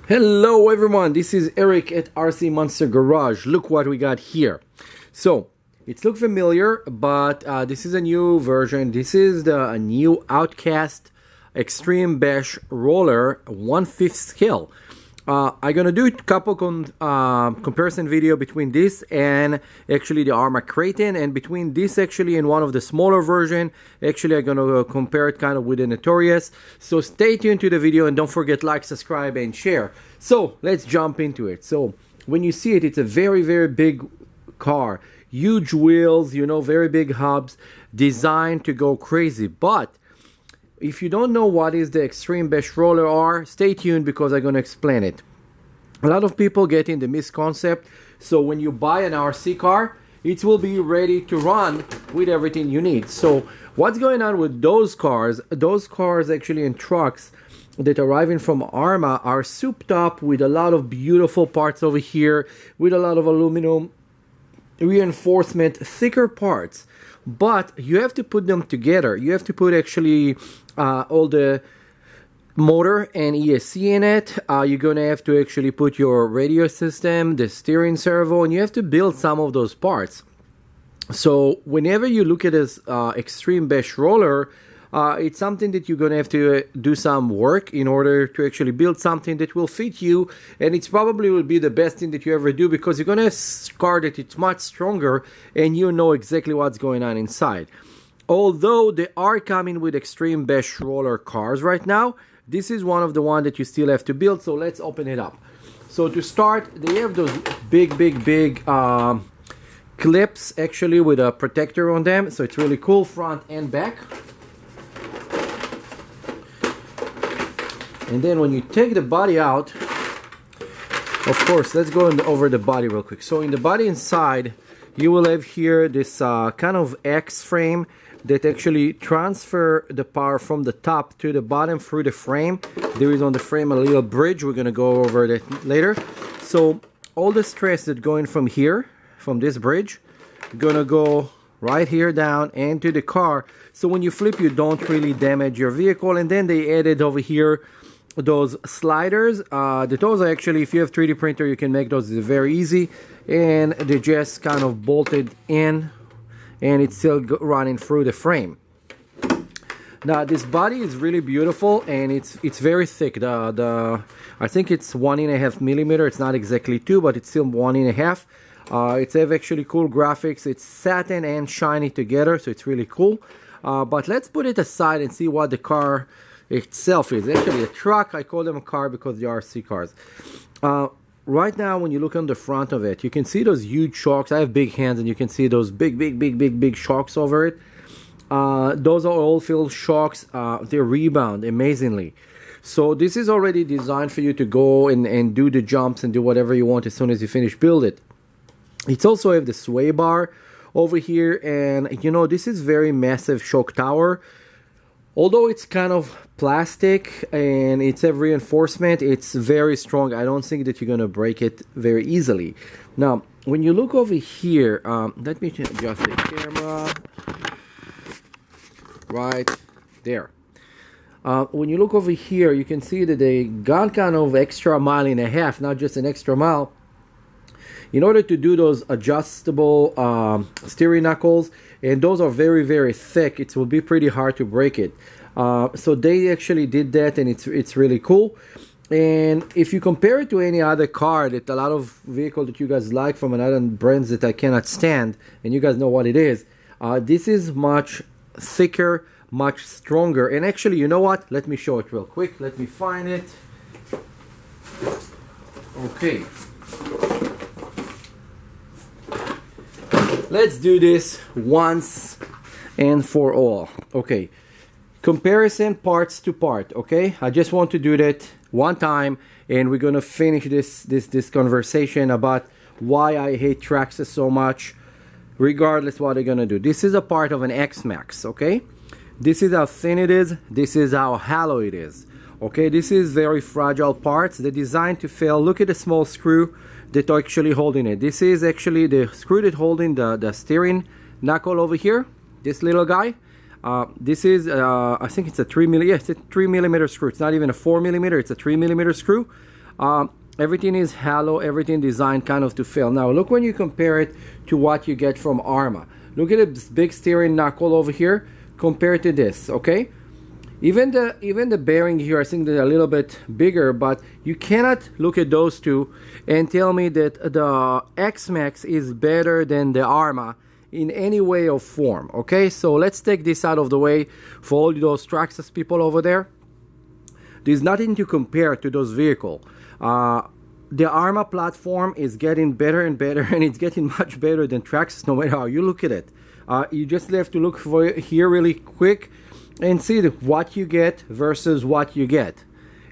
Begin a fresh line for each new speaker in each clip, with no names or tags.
Hello everyone, this is Eric at RC Monster Garage. Look what we got here. So, it looks familiar, but this is a new version. This is the new Outcast Extreme Bash Roller 1/5 scale. I'm gonna do a couple comparison video between this and actually the ARRMA Kraken, and between this actually and one of the smaller version. Actually, I'm gonna compare it kind of with the Notorious. So stay tuned to the video and don't forget like, subscribe, and share. So let's jump into it. So when you see it, it's a very big car, huge wheels, you know, very big hubs, designed to go crazy. But if you don't know what is the Extreme Bash Roller are, stay tuned because I'm going to explain it. A lot of people get in the misconcept. So when you buy an RC car, it will be ready to run with everything you need. So what's going on with those cars? Those cars actually and trucks that arriving from ARRMA are souped up with a lot of beautiful parts over here, with a lot of aluminum reinforcement, thicker parts. But you have to put them together. You have to put actually all the motor and ESC in it. You're going to have to actually put your radio system, the steering servo, and you have to build some of those parts. So whenever you look at this Extreme Bash Roller, it's something that you're going to have to do some work in order to actually build something that will fit you, and it's probably will be the best thing that you ever do because you're going to have a car that it's much stronger and you know exactly what's going on inside. Although they are coming with Extreme Bash Roller cars right now, this is one of the ones that you still have to build, so let's open it up. So to start, they have those big clips actually with a protector on them, so it's really cool, front and back. And then when you take the body out, of course, let's go over the body real quick. So in the body inside, you will have here this kind of X frame that actually transfer the power from the top to the bottom through the frame. There is on the frame a little bridge. We're going to go over that later. So all the stress that going from here, from this bridge, going to go right here down into the car. So when you flip, you don't really damage your vehicle. And then they added over here those sliders. Those are actually, if you have 3D printer, you can make those very easy, and they just kind of bolted in and it's still running through the frame. Now this body is really beautiful and it's very thick. I think it's 1.5 millimeter. It's not exactly 2, but it's still 1.5. It's have actually cool graphics. It's satin and shiny together, so it's really cool. But let's put it aside and see what the car itself is. Actually a truck. I call them a car because they are RC cars. Right now when you look on the front of it, you can see those huge shocks. I have big hands and you can see those big shocks over it. Those are all field shocks. They rebound amazingly. So this is already designed for you to go and do the jumps and do whatever you want as soon as you finish build it. It's also have the sway bar over here, and you know, this is very massive shock tower. Although it's kind of plastic and it's a reinforcement, it's very strong. I don't think that you're going to break it very easily. Now, when you look over here, let me adjust the camera right there. When you look over here, you can see that they got kind of extra mile and a half, not just an extra mile, in order to do those adjustable steering knuckles, and those are very thick. It will be pretty hard to break it. So they actually did that, and it's really cool. And if you compare it to any other car, that a lot of vehicle that you guys like from another brands that I cannot stand, and you guys know what it is, this is much thicker, much stronger. And actually, you know what? Let me show it real quick. Let me find it. Okay. Let's do this once and for all. Okay, comparison parts to part. Okay, I just want to do that one time, and we're gonna finish this conversation about why I hate Traxxas so much, regardless what they're gonna do. This is a part of an X-Max. Okay, this is how thin it is. This is how hollow it is. Okay, this is very fragile parts. They're designed to fail. Look at the small screw that are actually holding it. This is actually the screw that holding the steering knuckle over here. This little guy. This is, I think it's a 3 millimeter screw. It's not even a 4 millimeter, it's a 3 millimeter screw. Everything is hollow, everything designed kind of to fail. Now look when you compare it to what you get from ARRMA. Look at this big steering knuckle over here compared to this, okay? Even the bearing here, I think they're a little bit bigger, but you cannot look at those two and tell me that the X-Max is better than the ARRMA in any way or form, okay? So let's take this out of the way for all those Traxxas people over there. There's nothing to compare to those vehicles. The ARRMA platform is getting better and better, and it's getting much better than Traxxas no matter how you look at it. You just have to look for it here really quick and see what you get versus what you get.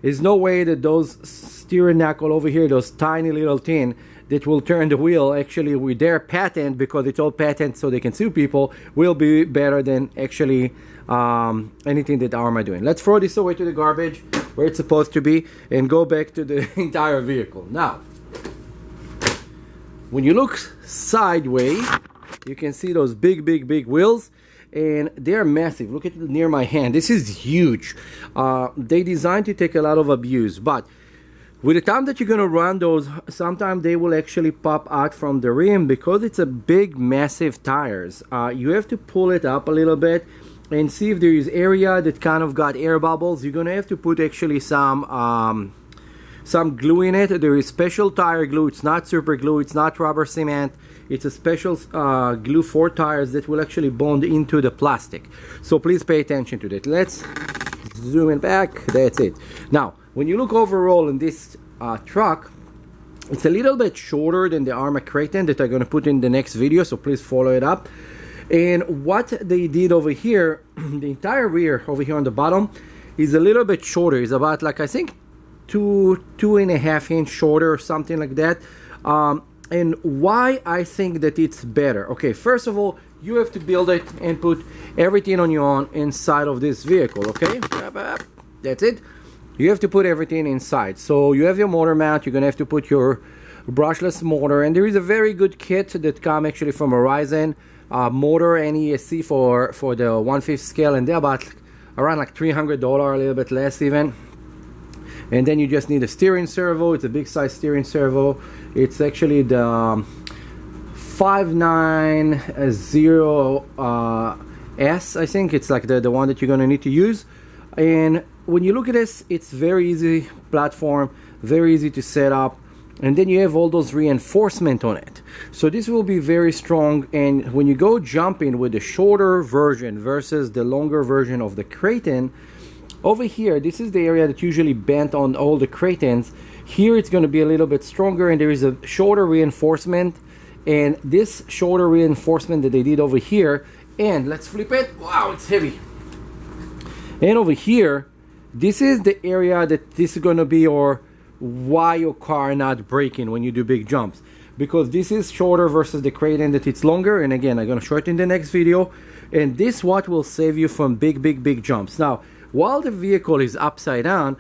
There's no way that those steering knuckle over here, those tiny little tin that will turn the wheel, actually with their patent, because it's all patent so they can sue people, will be better than actually anything that ARRMA doing. Let's throw this away to the garbage where it's supposed to be and go back to the entire vehicle. Now, when you look sideways, you can see those big wheels, and they're massive. Look at it near my hand. This is huge. They designed to take a lot of abuse, but with the time that you're going to run those, sometimes they will actually pop out from the rim because it's a big, massive tires. You have to pull it up a little bit and see if there is area that kind of got air bubbles. You're going to have to put actually some glue in it. There is special tire glue. It's not super glue. It's not rubber cement. It's a special glue for tires that will actually bond into the plastic. So please pay attention to that. Let's zoom it back. That's it. Now, when you look overall in this truck, it's a little bit shorter than the ARRMA Kraton that I'm going to put in the next video, so please follow it up. And what they did over here, the entire rear over here on the bottom is a little bit shorter. It's about, like, I think 2.5 inch shorter or something like that. And why I think that it's better? Okay, first of all, you have to build it and put everything on your own inside of this vehicle, okay? That's it. You have to put everything inside. So you have your motor mount, you're gonna have to put your brushless motor, and there is a very good kit that comes actually from Horizon motor and ESC for the 1/5 scale, and they're about around like $300, a little bit less even. And then you just need a steering servo. It's a big size steering servo. It's actually the 590S, I think. It's like the one that you're gonna need to use. And when you look at this, it's very easy platform, very easy to set up, and then you have all those reinforcement on it. So this will be very strong. And when you go jumping with the shorter version versus the longer version of the Kraton, over here, this is the area that usually bent on all the Kratons. Here it's going to be a little bit stronger, and there is a shorter reinforcement, and this shorter reinforcement that they did over here, and let's flip it. Wow, it's heavy. And over here, this is the area that this is going to be, or why your car not braking when you do big jumps, because this is shorter versus the Kraton that it's longer. And again, I'm going to show it in the next video, and this what will save you from big jumps. Now, while the vehicle is upside down,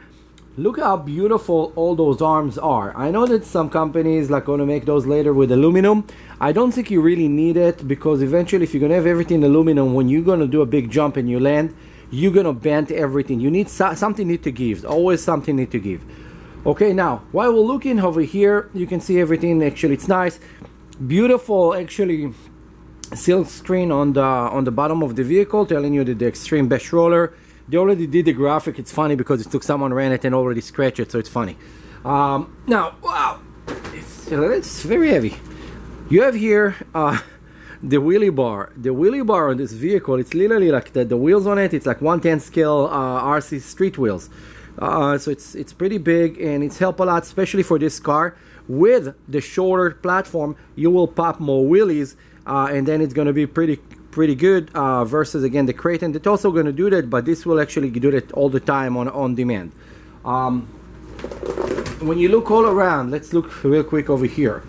look how beautiful all those arms are. I know that some companies like going to make those later with aluminum. I don't think you really need it, because eventually if you're going to have everything aluminum, when you're going to do a big jump and you land, you're going to bend everything. You need something need to give. Always something need to give. Okay, now, while we're looking over here, you can see everything. Actually, it's nice. Beautiful, actually, silk screen on the bottom of the vehicle telling you that the extreme best roller. They already did the graphic. It's funny because it took someone ran it and already scratched it, so it's funny. Now, wow, it's very heavy. You have here the wheelie bar. The wheelie bar on this vehicle, it's literally like the wheels on it. It's like 1/10 scale RC street wheels. So it's pretty big, and it's helped a lot, especially for this car. With the shorter platform, you will pop more wheelies, and then it's going to be pretty good versus again the Kraton that's also going to do that, but this will actually do that all the time on demand. When you look all around, let's look real quick over here.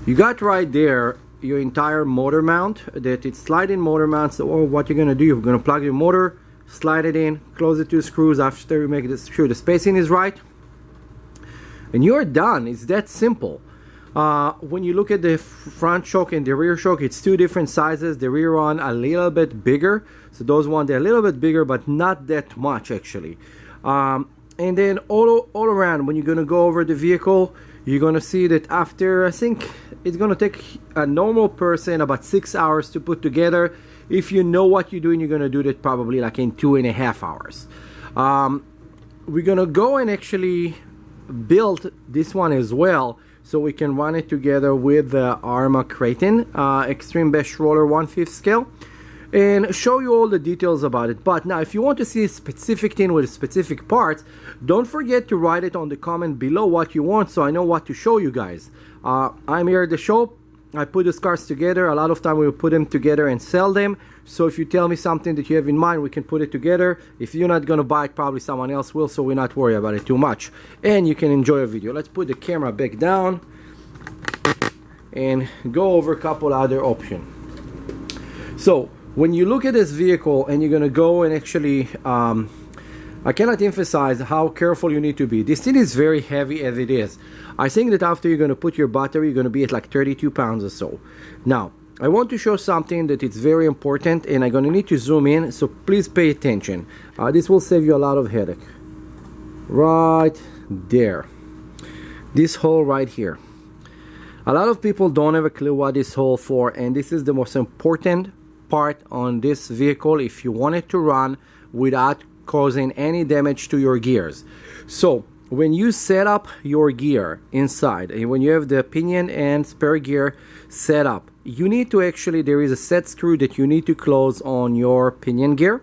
You got right there your entire motor mount, that it's sliding motor mounts. Or what you're going to do, you're going to plug your motor, slide it in, close the two screws after you make sure the spacing is right, and you're done. It's that simple. When you look at the front shock and the rear shock, it's two different sizes. The rear one a little bit bigger, so those ones they're a little bit bigger, but not that much actually. And then all around, when you're going to go over the vehicle, you're going to see that after, I think it's going to take a normal person about 6 hours to put together. If you know what you're doing, you're going to do that probably like in 2.5 hours. We're going to go and actually build this one as well, so we can run it together with the ARRMA Kraton Extreme Best Roller 1/5 scale, and show you all the details about it. But now, if you want to see a specific thing with specific parts, don't forget to write it on the comment below what you want, so I know what to show you guys. I'm here at the shop. I put these cars together. A lot of time we will put them together and sell them. So if you tell me something that you have in mind, we can put it together. If you're not going to buy it, probably someone else will, so we're not worried about it too much. And you can enjoy a video. Let's put the camera back down and go over a couple other options. So when you look at this vehicle and you're going to go and actually, I cannot emphasize how careful you need to be. This thing is very heavy as it is. I think that after you're going to put your battery, you're going to be at like 32 pounds or so. Now, I want to show something that it's very important, and I'm going to need to zoom in, so please pay attention. This will save you a lot of headache. Right there. This hole right here. A lot of people don't have a clue what this hole for, and this is the most important part on this vehicle if you want it to run without causing any damage to your gears. So when you set up your gear inside, and when you have the pinion and spare gear set up, you need to actually, there is a set screw that you need to close on your pinion gear,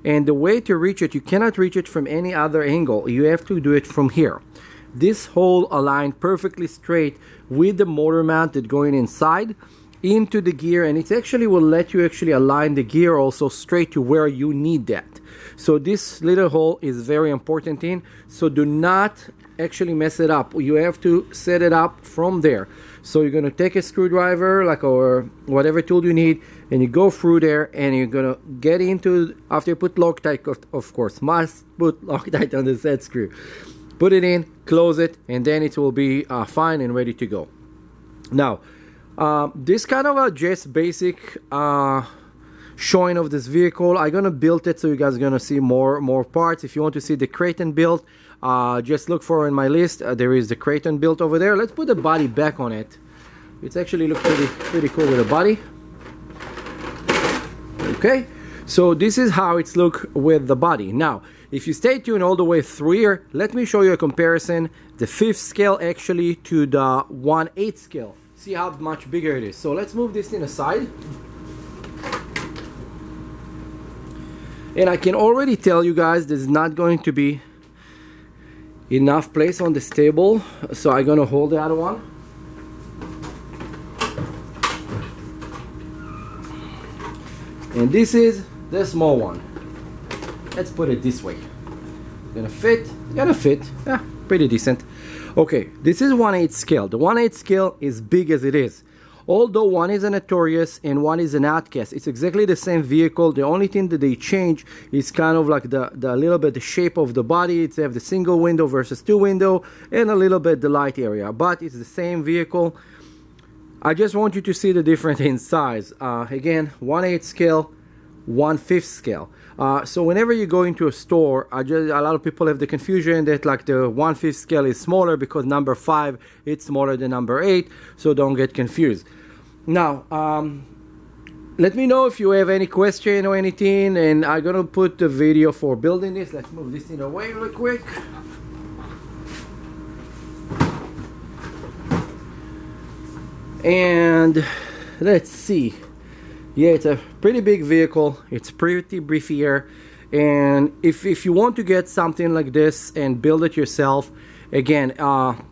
and the way to reach it, you cannot reach it from any other angle. You have to do it from here. This hole aligned perfectly straight with the motor mount that going inside into the gear, and it actually will let you actually align the gear also straight to where you need that. So this little hole is very important in, so do not actually mess it up. You have to set it up from there. So you're going to take a screwdriver, like, or whatever tool you need, and you go through there, and you're going to get into, after you put Loctite, of course, must put Loctite on the set screw. Put it in, close it, and then it will be fine and ready to go. Now, this kind of a just basic showing of this vehicle. I'm gonna build it, so you guys are gonna see more parts. If you want to see the Kraton build, just look for in my list. There is the Kraton build over there. Let's put the body back on it. It's actually looks pretty cool with the body. Okay, so this is how it's look with the body. Now, if you stay tuned all the way through here, let me show you a comparison, the 5th scale actually to the 1/8 scale. See how much bigger it is. So let's move this thing aside. And I can already tell you guys there's not going to be enough place on this table, so I'm gonna hold the other one. And this is the small one. Let's put it this way. Gonna fit, yeah, pretty decent. Okay, this is 1/8 scale. The 1/8 scale is big as it is. Although one is a Notorious and one is an Outcast, it's exactly the same vehicle. The only thing that they change is kind of like the little bit the shape of the body. It's have the single window versus 2 window, and a little bit the light area, but it's the same vehicle. I just want you to see the difference in size. Again, 1/8 scale, 1/5 scale. So whenever you go into a store, a lot of people have the confusion that like the 1/5 scale is smaller because number 5 it's smaller than number 8, so don't get confused. Now, let me know if you have any question or anything, and I'm gonna put the video for building this. Let's move this thing away real quick. And let's see. Yeah, it's a pretty big vehicle. It's pretty beefier, and if you want to get something like this and build it yourself, again,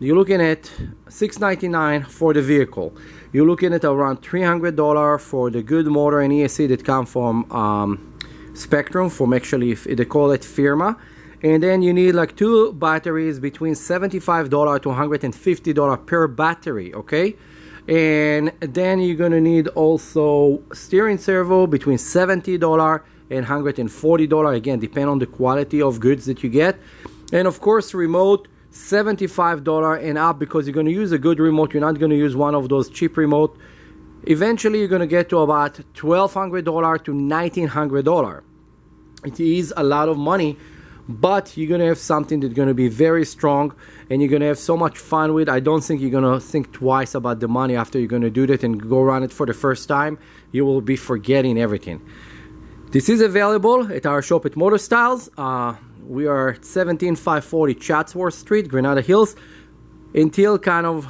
you're looking at $699 for the vehicle. You're looking at around $300 for the good motor and ESC that come from Spectrum, from actually they call it Firma. And then you need like 2 batteries between $75 to $150 per battery, okay? And then you're gonna need also steering servo between $70 and $140, again depend on the quality of goods that you get. And of course remote, $75 and up, because you're going to use a good remote. You're not going to use one of those cheap remote. Eventually you're going to get to about $1,200 to $1,900. It is a lot of money, but you're gonna have something that's gonna be very strong, and you're gonna have so much fun with. I don't think you're gonna think twice about the money after you're gonna do that and go run it for the first time. You will be forgetting everything. This is available at our shop at Motorstyles. We are at 17540 Chatsworth Street, Granada Hills. Until kind of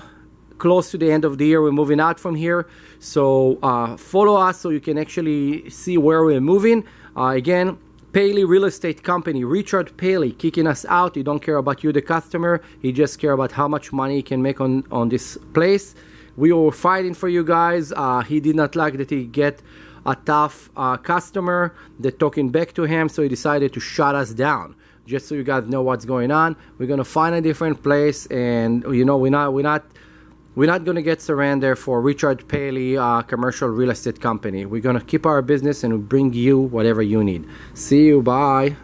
close to the end of the year, we're moving out from here. So follow us so you can actually see where we're moving. Again, Paley Real Estate Company, Richard Paley kicking us out. He don't care about you, the customer. He just care about how much money he can make on this place. We were fighting for you guys. He did not like that he get a tough customer that talking back to him, so he decided to shut us down. Just so you guys know what's going on, we're gonna find a different place, and you know we're not gonna get surrender for Richard Paley commercial real estate company. We're gonna keep our business and bring you whatever you need. See you. Bye.